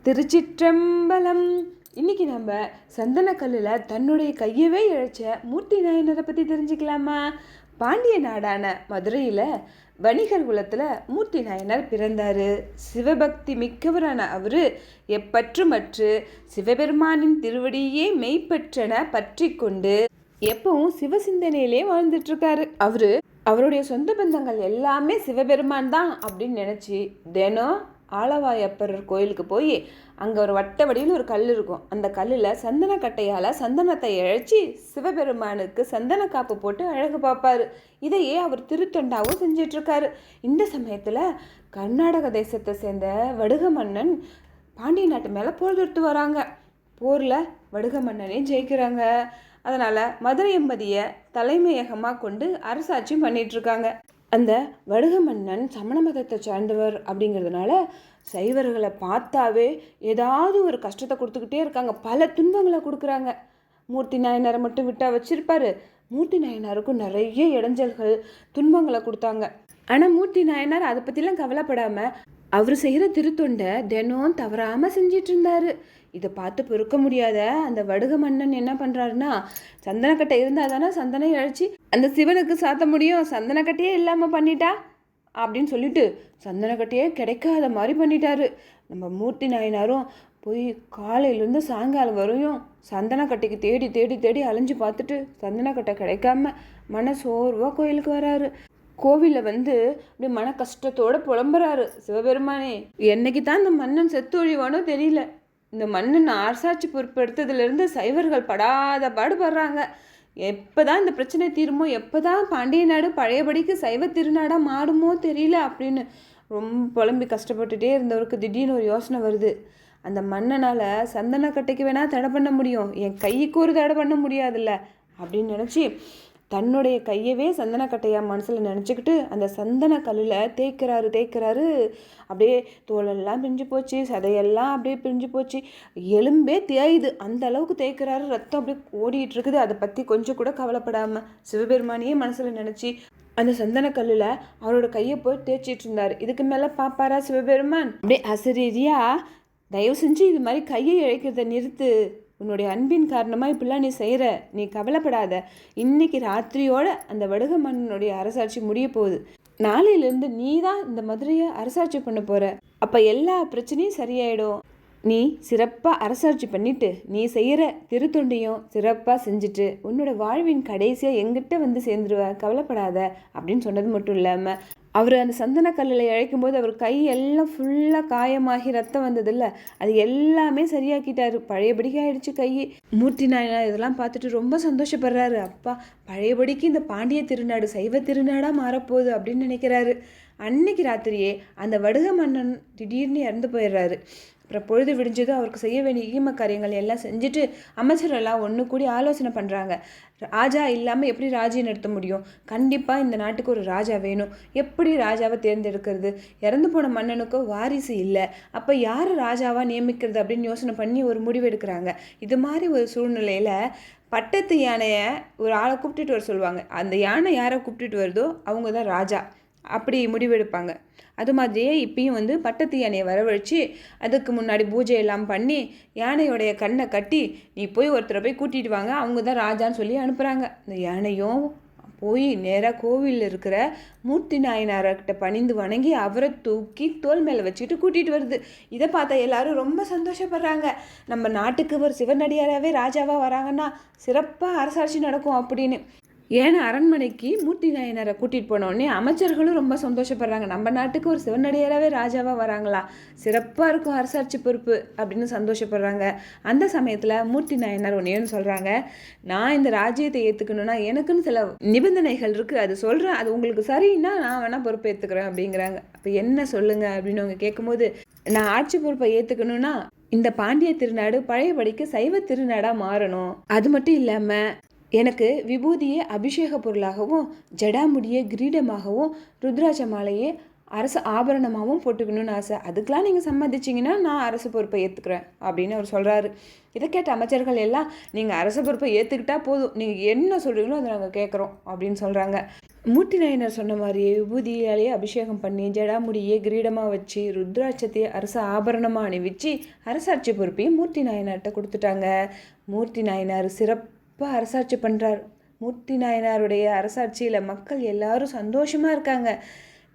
திருச்சிற்றம்பலம். இன்னைக்கு நம்ம சந்தனக்கல்லில் தன்னுடைய கையவே இழைச்ச மூர்த்தி நாயனரை பற்றி தெரிஞ்சுக்கலாமா? பாண்டிய நாடான மதுரையில் வணிகர் குலத்தில் மூர்த்தி நாயனர் பிறந்தார். சிவபக்தி மிக்கவரான அவர் எப்பற்றுமற்று சிவபெருமானின் திருவடியே மெய்ப்பற்றன பற்றி கொண்டு எப்பவும் சிவசிந்தனையிலே வாழ்ந்துட்டுருக்காரு. அவருடைய சொந்த பந்தங்கள் எல்லாமே சிவபெருமான் தான் அப்படின்னு நினச்சி தினம் ஆலவாயப்பரர் கோயிலுக்கு போய் அங்கே ஒரு வட்ட வடிவில் ஒரு கல் இருக்கும். அந்த கல்லில் சந்தன கட்டையால் சந்தனத்தை இழைச்சி சிவபெருமானுக்கு சந்தன காப்பு போட்டு அழகு பார்ப்பார். இதையே அவர் திருத்தொண்டாவும் செஞ்சிட்ருக்காரு. இந்த சமயத்தில் கர்நாடக தேசத்தை சேர்ந்த வடுக மன்னன் பாண்டிய நாட்டு மேலே போர் தொடுத்து வராங்க. போரில் வடுக மன்னனே ஜெயிக்கிறாங்க. அதனால் மதுரை எம்பதியை தலைமையகமாக கொண்டு அரசாட்சி பண்ணிகிட்ருக்காங்க. அந்த வடுக மன்னன் சமண மதத்தை சார்ந்தவர் அப்படிங்கிறதுனால சைவர்களை பார்த்தாவே ஏதாவது ஒரு கஷ்டத்தை கொடுத்துக்கிட்டே இருக்காங்க. பல துன்பங்களை கொடுக்குறாங்க. மூர்த்தி நாயனாரை மட்டும் விட்டால் வச்சிருப்பாரு. மூர்த்தி நாயனாருக்கும் நிறைய இடைஞ்சல்கள் துன்பங்களை கொடுத்தாங்க. ஆனால் மூர்த்தி நாயனார் அதை பற்றிலாம் கவலைப்படாமல் அவர் செய்கிற திருத்தொண்டை தினம் தவறாமல் செஞ்சிட்டு இருந்தார். இதை பார்த்து பொறுக்க முடியாத அந்த வடுக மன்னன் என்ன பண்ணுறாருன்னா, சந்தனக்கட்டை இருந்தால் தானே சந்தனம் இழைச்சி அந்த சிவனுக்கு சாத்த முடியும், சந்தனக்கட்டையே இல்லாமல் பண்ணிட்டா அப்படின்னு சொல்லிட்டு சந்தனக்கட்டையே கிடைக்காத மாதிரி பண்ணிட்டாரு. நம்ம மூர்த்தி நாயனாரும் போய் காலையிலேருந்து சாயங்காலம் வரையும் சந்தனக்கட்டைக்கு தேடி தேடி தேடி அலைஞ்சு பார்த்துட்டு சந்தனக்கட்டை கிடைக்காம மனசோர்வாக கோயிலுக்கு வராரு. கோவிலில் அப்படி மன கஷ்டத்தோடு புலம்புறாரு. சிவபெருமானே, என்னைக்கு தான் இந்த மன்னன் செத்து ஒழிவானோ தெரியல. இந்த மன்னன் அரசாட்சி பொறுப்பெடுத்ததுலேருந்து சைவர்கள் படாத பாடுபடுறாங்க. எப்போ தான் இந்த பிரச்சனை தீருமோ, எப்போ தான் பாண்டிய நாடு பழையபடிக்கு சைவ திருநாடாக மாறுமோ தெரியல அப்படின்னு ரொம்ப புலம்பி கஷ்டப்பட்டுட்டே இருந்தவருக்கு திடீர்னு ஒரு யோசனை வருது. அந்த மன்னனால் சந்தனக்கட்டைக்கு வேணால் தடை பண்ண முடியும், என் கைக்கு ஒரு தடை பண்ண முடியாதுல்ல அப்படின்னு நினச்சி தன்னுடைய கையவே சந்தனக்கட்டையாக மனசில் நினச்சிக்கிட்டு அந்த சந்தன கல்லில் தேய்க்கிறாரு. அப்படியே தோலெல்லாம் பிரிஞ்சு போச்சு, சதையெல்லாம் அப்படியே பிரிஞ்சு போச்சு, எலும்பே தேயுது. அந்த அளவுக்கு தேய்க்கிறாரு. ரத்தம் அப்படியே ஓடிட்டு இருக்குது. அதை பற்றி கொஞ்சம் கூட கவலைப்படாமல் சிவபெருமானியே மனசில் நினச்சி அந்த சந்தன கல்லில் அவரோட கையை போய் தேய்ச்சிட்டு இருந்தார். இதுக்கு மேலே பாப்பாரா சிவபெருமான்? அப்படியே அசரீரியா, தயவு செஞ்சு இது மாதிரி கையை இழைக்கிறத நிறுத்து, உன்னுடைய அன்பின் காரணமாக இப்படிலாம் நீ செய்கிற, நீ கவலைப்படாத, இன்னைக்கு ராத்திரியோட அந்த வடுக மன்னனுடைய அரசாட்சி முடிய போகுது, நாளையிலேருந்து நீ தான் இந்த மதுரையை அரசாட்சி பண்ண போகிற, அப்போ எல்லா பிரச்சனையும் சரியாயிடும், நீ சிறப்பாக அரசாட்சி பண்ணிவிட்டு நீ செய்கிற திருத்தொண்டையும் சிறப்பாக செஞ்சுட்டு உன்னோட வாழ்வின் கடைசியாக எங்கிட்ட சேர்ந்துருவ, கவலைப்படாத அப்படின்னு சொன்னது மட்டும் இல்லாமல் அவர் அந்த சந்தன கல்லில் இழைக்கும் போது அவர் கை எல்லாம் ஃபுல்லாக காயமாகி ரத்தம் வந்ததில்ல, அது எல்லாமே சரியாக்கிட்டாரு. பழையபடிக்கு ஆயிடுச்சு கை. மூர்த்தி நாயனார் இதெல்லாம் பார்த்துட்டு ரொம்ப சந்தோஷப்படுறாரு. அப்பா, பழையபடிக்கு இந்த பாண்டிய திருநாடு சைவ திருநாடாக மாறப்போகுது அப்படின்னு நினைக்கிறாரு. அன்னைக்கு ராத்திரியே அந்த வடுக மன்னன் திடீர்னு இறந்து போயிடுறாரு. அப்புறம் பொழுது விடிஞ்சதும் அவருக்கு செய்ய வேண்டிய ஈம காரியங்கள் எல்லாம் செஞ்சுட்டு அமைச்சரெல்லாம் ஒன்று கூடி ஆலோசனை பண்ணுறாங்க. ராஜா இல்லாமல் எப்படி ராஜ்யம் நடத்த முடியும்? கண்டிப்பாக இந்த நாட்டுக்கு ஒரு ராஜா வேணும். எப்படி ராஜாவை தேர்ந்தெடுக்கிறது? இறந்து போன மன்னனுக்கோ வாரிசு இல்லை, அப்போ யார் ராஜாவாக நியமிக்கிறது அப்படின்னு யோசனை பண்ணி ஒரு முடிவு எடுக்கிறாங்க. இது மாதிரி ஒரு சூழ்நிலையில் பட்டத்து யானையை ஒரு ஆளை கூப்பிட்டுட்டு வர சொல்லுவாங்க. அந்த யானை யாரை கூப்பிட்டுட்டு வருதோ அவங்க தான் ராஜா அப்படி முடிவெடுப்பாங்க. அது மாதிரியே இப்பயும் பட்டத்து யானையை வரவழைச்சி அதுக்கு முன்னாடி பூஜை எல்லாம் பண்ணி யானையோடைய கண்ணை கட்டி நீ போய் ஒருத்தரை போய் கூட்டிகிட்டு வாங்க, அவங்க தான் ராஜான்னு சொல்லி அனுப்புகிறாங்க. இந்த யானையும் போய் நேராக கோவிலில் இருக்கிற மூர்த்தி நாயனார்கிட்ட பணிந்து வணங்கி அவரை தூக்கி தோல் மேலே வச்சுக்கிட்டு கூட்டிகிட்டு வருது. இதை பார்த்தா எல்லாரும் ரொம்ப சந்தோஷப்படுறாங்க. நம்ம நாட்டுக்கு ஒரு சிவனடியாராகவே ராஜாவாக வராங்கன்னா சிறப்பாக அரசாட்சி நடக்கும் அப்படின்னு. ஏன்னா அரண்மனைக்கு மூர்த்தி நாயனாரை கூட்டிகிட்டு போனோடனே அமைச்சர்களும் ரொம்ப சந்தோஷப்படுறாங்க. நம்ம நாட்டுக்கு ஒரு சிவனடியாராகவே ராஜாவாக வராங்களா, சிறப்பாக இருக்கும் அரசாட்சி பொறுப்பு அப்படின்னு சந்தோஷப்படுறாங்க. அந்த சமயத்தில் மூர்த்தி நாயனார் ஒன்று சொல்கிறாங்க, நான் இந்த ராஜ்யத்தை ஏற்றுக்கணுன்னா எனக்குன்னு சில நிபந்தனைகள் இருக்குது, அது சொல்கிறேன், அது உங்களுக்கு சரின்னா நான் வேணால் பொறுப்பை ஏற்றுக்கிறேன் அப்படிங்கிறாங்க. அப்போ என்ன சொல்லுங்கள் அப்படின்னு அவங்க கேட்கும்போது, நான் ஆட்சி பொறுப்பை ஏற்றுக்கணுன்னா இந்த பாண்டிய திருநாடு பழையபடிக்கு சைவ திருநாடாக மாறணும், அது மட்டும் இல்லாமல் எனக்கு விபூதியை அபிஷேக பொருளாகவும் ஜடாமுடியை கிரீடமாகவும் ருத்ராட்ச மாலையே அரசு ஆபரணமாகவும் போட்டுக்கணும்னு ஆசை, அதுக்கெலாம் நீங்கள் சம்மதிச்சிங்கன்னா நான் அரசு பொறுப்பை ஏற்றுக்கிறேன் அப்படின்னு அவர் சொல்கிறாரு. இதை கேட்ட அமைச்சர்கள் எல்லாம் நீங்கள் அரசு பொறுப்பை ஏற்றுக்கிட்டா போதும், நீங்கள் என்ன சொல்கிறீங்களோ அதை நாங்கள் கேட்குறோம் அப்படின்னு சொல்கிறாங்க. மூர்த்தி நாயனார் சொன்ன மாதிரியே விபூதியாலேயே அபிஷேகம் பண்ணி ஜடாமுடியே கிரீடமாக வச்சு ருத்ராட்சத்தையே அரச ஆபரணமாக அணிவிச்சு அரசாட்சி பொறுப்பையும் மூர்த்தி நாயனார்கிட்ட கொடுத்துட்டாங்க. மூர்த்தி நாயனார் சிறப்பாக அரசாட்சி பண்ணுறார். மூர்த்தி நாயனாருடைய அரசாட்சியில் மக்கள் எல்லாரும் சந்தோஷமாக இருக்காங்க.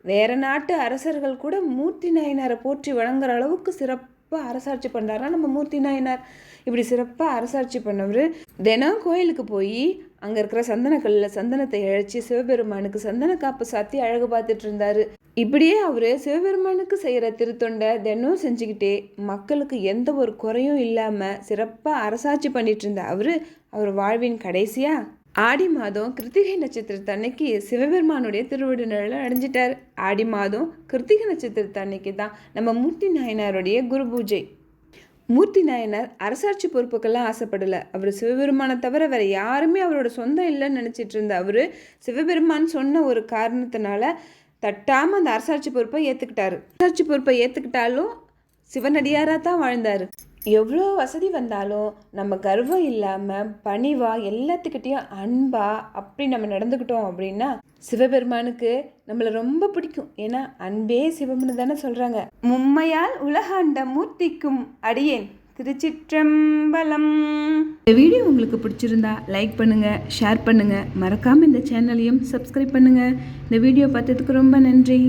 வேறு நாட்டு அரசர்கள் கூட மூர்த்தி நாயனாரை போற்றி வழங்குற அளவுக்கு சிறப்பாக அரசாட்சி பண்ணுறாரா நம்ம மூர்த்தி நாயனார். இப்படி சிறப்பாக அரசாட்சி பண்ணவர் தினம் கோயிலுக்கு போய் அங்கே இருக்கிற சந்தனக்கல்லில் சந்தனத்தை இழைச்சி சிவபெருமானுக்கு சந்தன காப்பு சாத்தி அழகு பார்த்துட்டு இருந்தார். இப்படியே அவர் சிவபெருமானுக்கு செய்கிற திருத்தொண்டை தினம் செஞ்சுக்கிட்டே மக்களுக்கு எந்த ஒரு குறையும் இல்லாமல் சிறப்பாக அரசாட்சி பண்ணிட்டு இருந்த அவர் வாழ்வின் கடைசியாக ஆடி மாதம் கிருத்திகை நட்சத்திரத்தன்னைக்கு சிவபெருமானுடைய திருவிடுநிழலை அடைஞ்சிட்டார். ஆடி மாதம் கிருத்திகை நட்சத்திரத்தன்னைக்கு தான் நம்ம மூர்த்தி நாயனாருடைய குரு பூஜை. மூர்த்தி நாயனார் அரசாட்சி பொறுப்புக்கெல்லாம் ஆசைப்படலை. அவர் சிவபெருமானை தவிர வேறு யாருமே அவரோட சொந்தம் இல்லைன்னு நினச்சிட்டு இருந்த அவர் சிவபெருமான் சொன்ன ஒரு காரணத்தினால தட்டாமல் அந்த அரசாட்சி பொறுப்பை ஏற்றுக்கிட்டாரு. அரசாட்சி பொறுப்பை ஏற்றுக்கிட்டாலும் சிவனடியாராக தான் வாழ்ந்தார். எவ்வளோ வசதி வந்தாலும் நம்ம கர்வம் இல்லாமல் பணிவாக எல்லாத்துக்கிட்டேயும் அன்பாக அப்படி நம்ம நடந்துக்கிட்டோம் அப்படின்னா சிவபெருமானுக்கு நம்மளை ரொம்ப பிடிக்கும். ஏன்னா அன்பே சிவம்னு தானே சொல்கிறாங்க. மும்மையால் உலகாண்ட மூர்த்திக்கும் அடியேன் திருச்சிற்றம்பலம். இந்த வீடியோ உங்களுக்கு பிடிச்சிருந்தா லைக் பண்ணுங்கள், ஷேர் பண்ணுங்கள், மறக்காமல் இந்த சேனலையும் சப்ஸ்கிரைப் பண்ணுங்கள். இந்த வீடியோ பார்த்ததுக்கு ரொம்ப நன்றி.